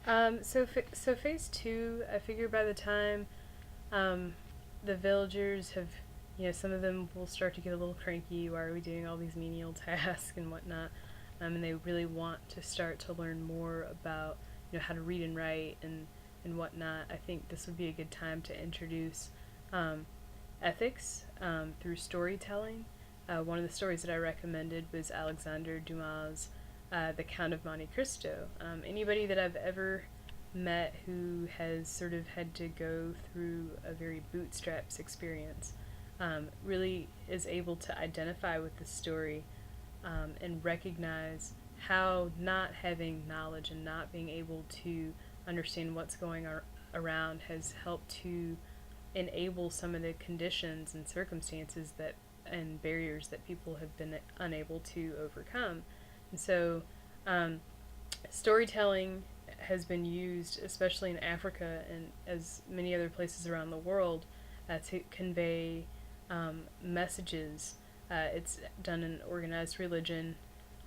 So phase two, I figure by the time um, the villagers have, some of them will start to get a little cranky. Why are we doing all these menial tasks and whatnot? And they really want to start to learn more about, how to read and write and whatnot. I think this would be a good time to introduce um, ethics through storytelling. One of the stories that I recommended was Alexander Dumas' The Count of Monte Cristo. Anybody that I've ever met who has sort of had to go through a very bootstraps experience really is able to identify with the story and recognize how not having knowledge and not being able to understand what's going around has helped to enable some of the conditions and circumstances that and barriers that people have been unable to overcome. And so, storytelling has been used, especially in Africa and as many other places around the world, to convey messages. It's done in organized religion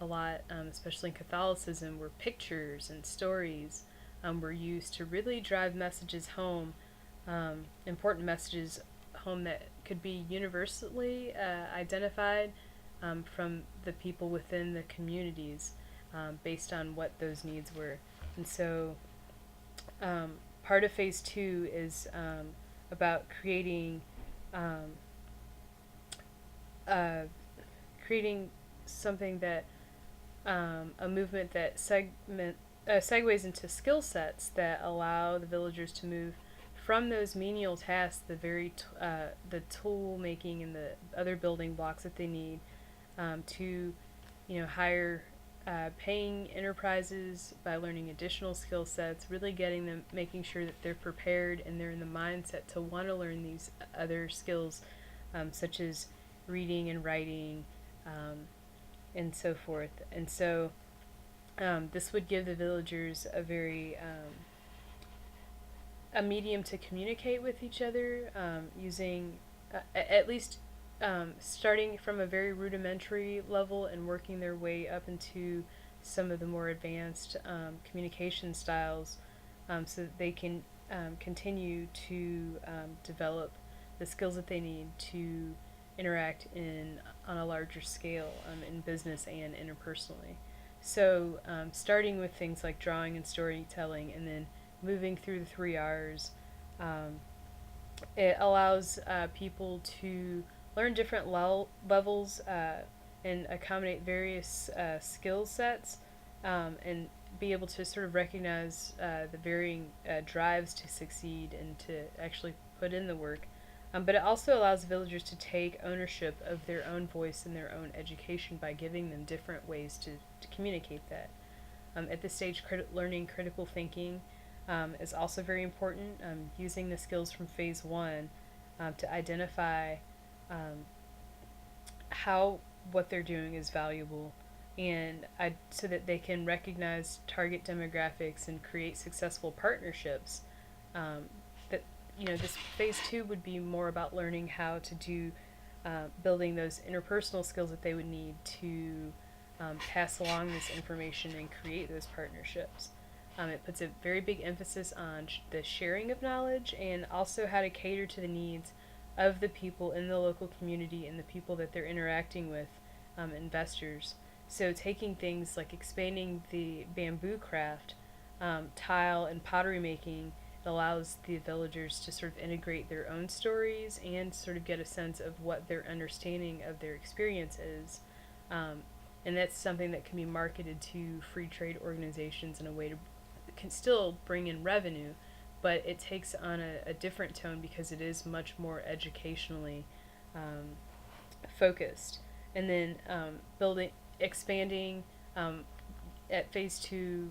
a lot, especially in Catholicism, where pictures and stories were used to really drive messages home, important messages home that could be universally identified from the people within the communities based on what those needs were. And so part of phase two is about um, uh, creating something that a movement that segues into skill sets that allow the villagers to move from those menial tasks, the tool making and the other building blocks that they need, to higher paying enterprises by learning additional skill sets, really getting them, making sure that they're prepared and they're in the mindset to want to learn these other skills, such as reading and writing, and so forth. And so this would give the villagers a medium to communicate with each other using at least starting from a very rudimentary level and working their way up into some of the more advanced communication styles, so that they can continue to develop the skills that they need to interact on a larger scale in business and interpersonally. So starting with things like drawing and storytelling, and then moving through the 3 R's, um, it allows people to learn different levels and accommodate various skill sets, and be able to sort of recognize the varying drives to succeed and to actually put in the work. But it also allows villagers to take ownership of their own voice and their own education by giving them different ways to communicate that. At this stage, learning critical thinking is also very important, using the skills from phase one to identify um, how what they're doing is valuable, and so that they can recognize target demographics and create successful partnerships. That this phase two would be more about learning how to do building those interpersonal skills that they would need to pass along this information and create those partnerships. It puts a very big emphasis on the sharing of knowledge and also how to cater to the needs of the people in the local community and the people that they're interacting with, investors. So taking things like expanding the bamboo craft, tile and pottery making, it allows the villagers to sort of integrate their own stories and sort of get a sense of what their understanding of their experience is. Um, and that's something that can be marketed to free trade organizations in a way to can still bring in revenue, but it takes on a different tone because it is much more educationally um, focused. And then expanding at phase two,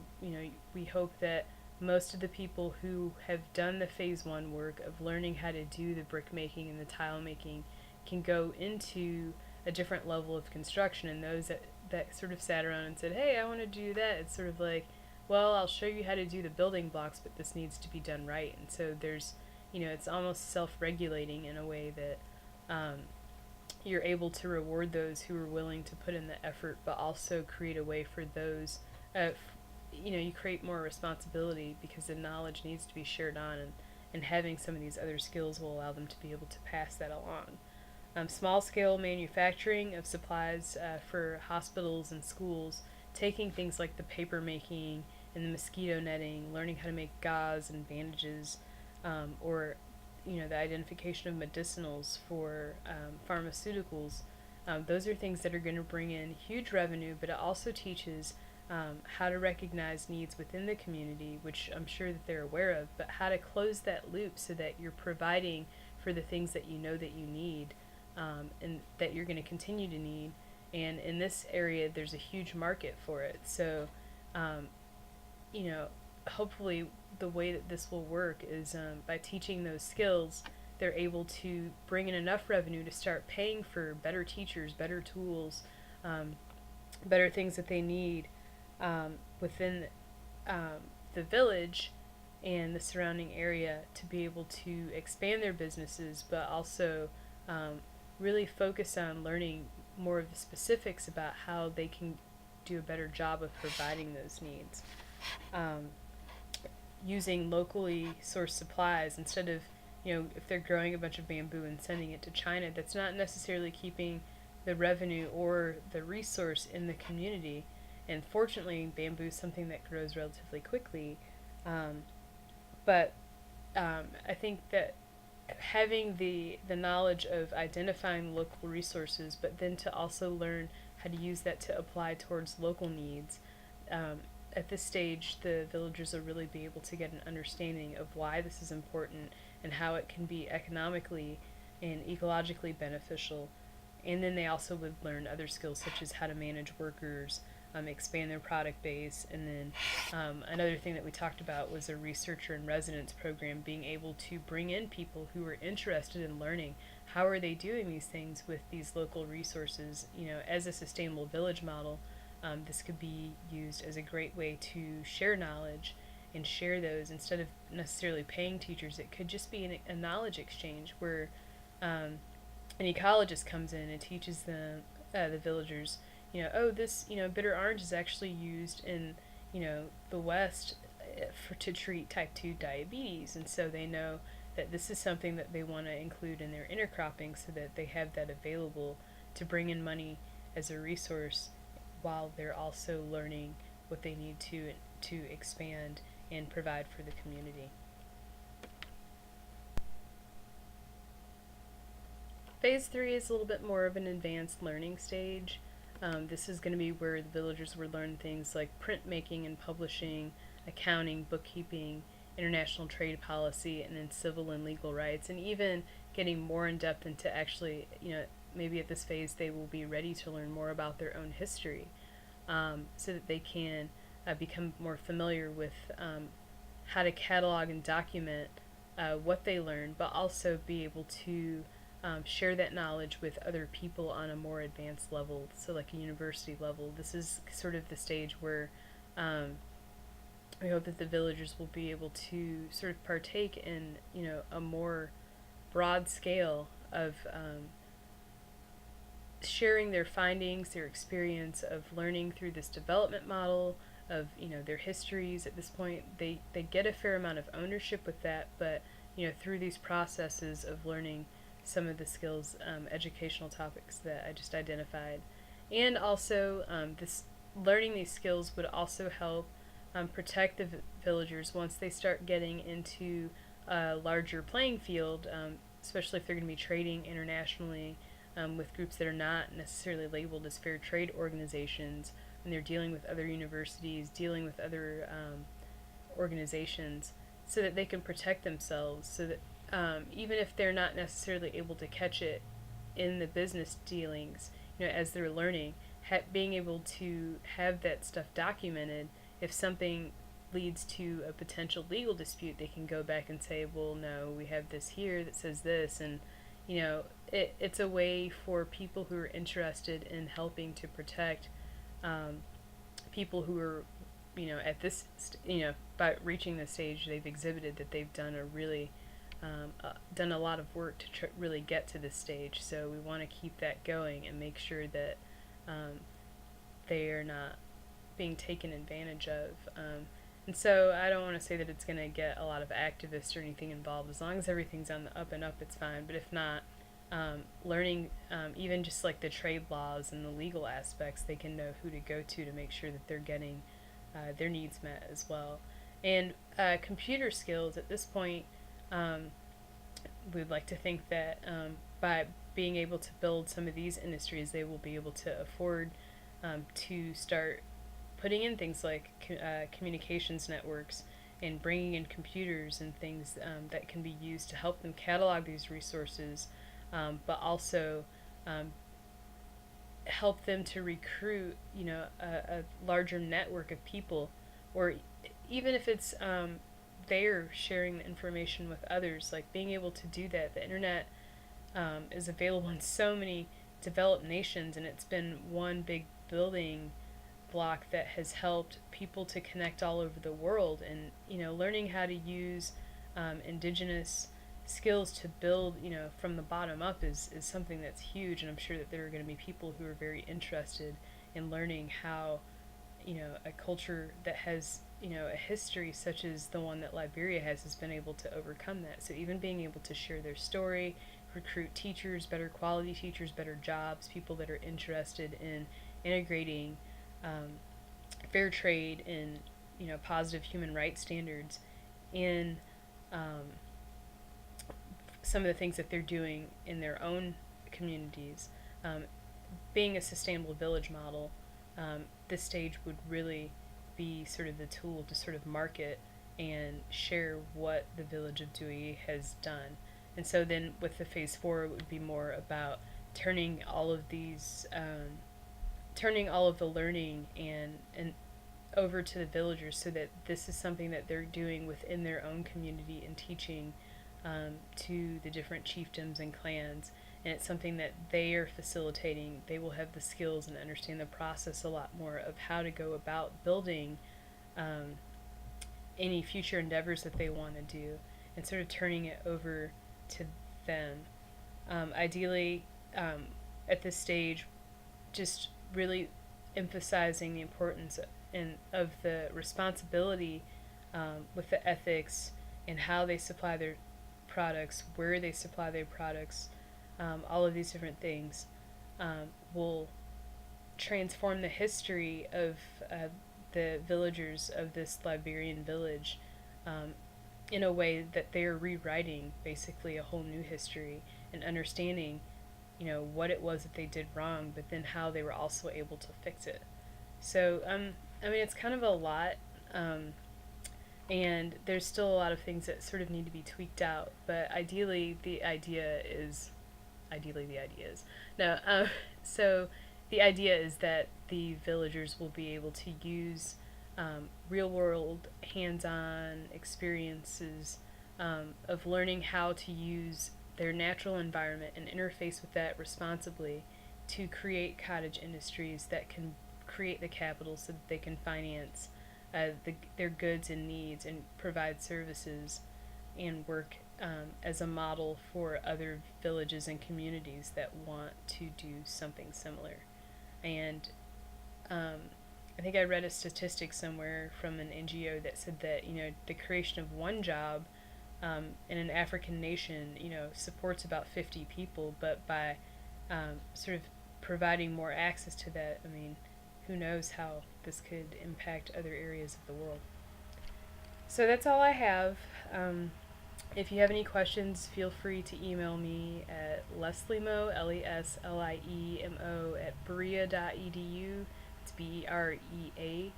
we hope that most of the people who have done the phase one work of learning how to do the brick making and the tile making can go into a different level of construction. And those that sort of sat around and said, hey, I want to do that, it's sort of like, well, I'll show you how to do the building blocks, but this needs to be done right. And so there's, it's almost self-regulating in a way that you're able to reward those who are willing to put in the effort, but also create a way for those you create more responsibility because the knowledge needs to be shared on, and having some of these other skills will allow them to be able to pass that along. Small scale manufacturing of supplies for hospitals and schools, taking things like the paper making and the mosquito netting, learning how to make gauze and bandages, or the identification of medicinals for pharmaceuticals. Those are things that are going to bring in huge revenue, but it also teaches how to recognize needs within the community, which I'm sure that they're aware of, but how to close that loop so that you're providing for the things that you know that you need, and that you're going to continue to need. And in this area, there's a huge market for it. So, um, you know, hopefully the way that this will work is by teaching those skills, they're able to bring in enough revenue to start paying for better teachers, better tools, um, better things that they need within the village and the surrounding area to be able to expand their businesses, but also um, really focus on learning more of the specifics about how they can do a better job of providing those needs. Um, Using locally sourced supplies instead of, if they're growing a bunch of bamboo and sending it to China, that's not necessarily keeping the revenue or the resource in the community. And fortunately, bamboo is something that grows relatively quickly. Um, but I think that having the knowledge of identifying local resources, but then to also learn how to use that to apply towards local needs. At this stage, the villagers will really be able to get an understanding of why this is important and how it can be economically and ecologically beneficial. And then they also would learn other skills such as how to manage workers, expand their product base, and then another thing that we talked about was a researcher in residence program, being able to bring in people who are interested in learning how are they doing these things with these local resources. As a sustainable village model, this could be used as a great way to share knowledge and share those instead of necessarily paying teachers. It could just be a knowledge exchange where an ecologist comes in and teaches them, the villagers, this, bitter orange is actually used in, the West to treat type 2 diabetes. And so they know that this is something that they want to include in their intercropping so that they have that available to bring in money as a resource while they're also learning what they need to expand and provide for the community. Phase 3 is a little bit more of an advanced learning stage. This is going to be where the villagers will learn things like printmaking and publishing, accounting, bookkeeping, international trade policy, and then civil and legal rights, and even getting more in depth into actually, maybe at this phase they will be ready to learn more about their own history, so that they can become more familiar with how to catalog and document what they learned, but also be able to share that knowledge with other people on a more advanced level, so like a university level. This is sort of the stage where we hope that the villagers will be able to sort of partake in, a more broad scale of sharing their findings, their experience of learning through this development model, of their histories. At this point, they get a fair amount of ownership with that, but through these processes of learning some of the skills, educational topics that I just identified, and also this learning these skills would also help protect the villagers once they start getting into a larger playing field, especially if they're going to be trading internationally with groups that are not necessarily labeled as fair trade organizations, and they're dealing with other universities, dealing with other organizations, so that they can protect themselves, so that even if they're not necessarily able to catch it in the business dealings, as they're learning, being able to have that stuff documented. If something leads to a potential legal dispute, they can go back and say, well, no, we have this here that says this, and it's a way for people who are interested in helping to protect people who are, at this, by reaching this stage, they've exhibited that they've done done a lot of work to really get to this stage. So we want to keep that going and make sure that they are not being taken advantage of. And so I don't want to say that it's going to get a lot of activists or anything involved. As long as everything's on the up and up, it's fine. But if not, learning even just like the trade laws and the legal aspects, they can know who to go to make sure that they're getting their needs met as well. And computer skills at this point, we'd like to think that by being able to build some of these industries, they will be able to afford to start putting in things like communications networks and bringing in computers and things that can be used to help them catalog these resources, but also help them to recruit, a larger network of people, or even if it's they're sharing the information with others, like being able to do that. The internet is available in so many developed nations, and it's been one big building block that has helped people to connect all over the world. And learning how to use indigenous skills to build from the bottom up is something that's huge. And I'm sure that there are going to be people who are very interested in learning how a culture that has a history such as the one that Liberia has been able to overcome that. So even being able to share their story, recruit teachers, better quality teachers, better jobs, people that are interested in integrating fair trade and positive human rights standards in some of the things that they're doing in their own communities. Being a sustainable village model, this stage would really be sort of the tool to sort of market and share what the village of Duayee has done. And so then with the phase 4, it would be more about turning all of these, turning all of the learning and over to the villagers, so that this is something that they're doing within their own community and teaching to the different chiefdoms and clans. And it's something that they are facilitating. They will have the skills and understand the process a lot more of how to go about building any future endeavors that they want to do, and sort of turning it over to them. Ideally, at this stage, just really emphasizing the importance of the responsibility with the ethics and how they supply their products, where they supply their products, all of these different things will transform the history of the villagers of this Liberian village in a way that they're rewriting basically a whole new history and understanding what it was that they did wrong, but then how they were also able to fix it. So it's kind of a lot, and there's still a lot of things that sort of need to be tweaked out, but ideally the idea is no, so the idea is that the villagers will be able to use real world hands-on experiences of learning how to use their natural environment and interface with that responsibly to create cottage industries that can create the capital so that they can finance their goods and needs and provide services and work as a model for other villages and communities that want to do something similar. And I think I read a statistic somewhere from an NGO that said that the creation of one job in an African nation supports about 50 people, but by sort of providing more access to that, who knows how this could impact other areas of the world. So that's all I have. If you have any questions, feel free to email me at lesliemo, LESLIEMO, at berea.edu. It's BEREA.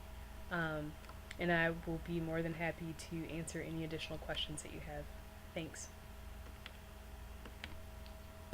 And I will be more than happy to answer any additional questions that you have. Thanks.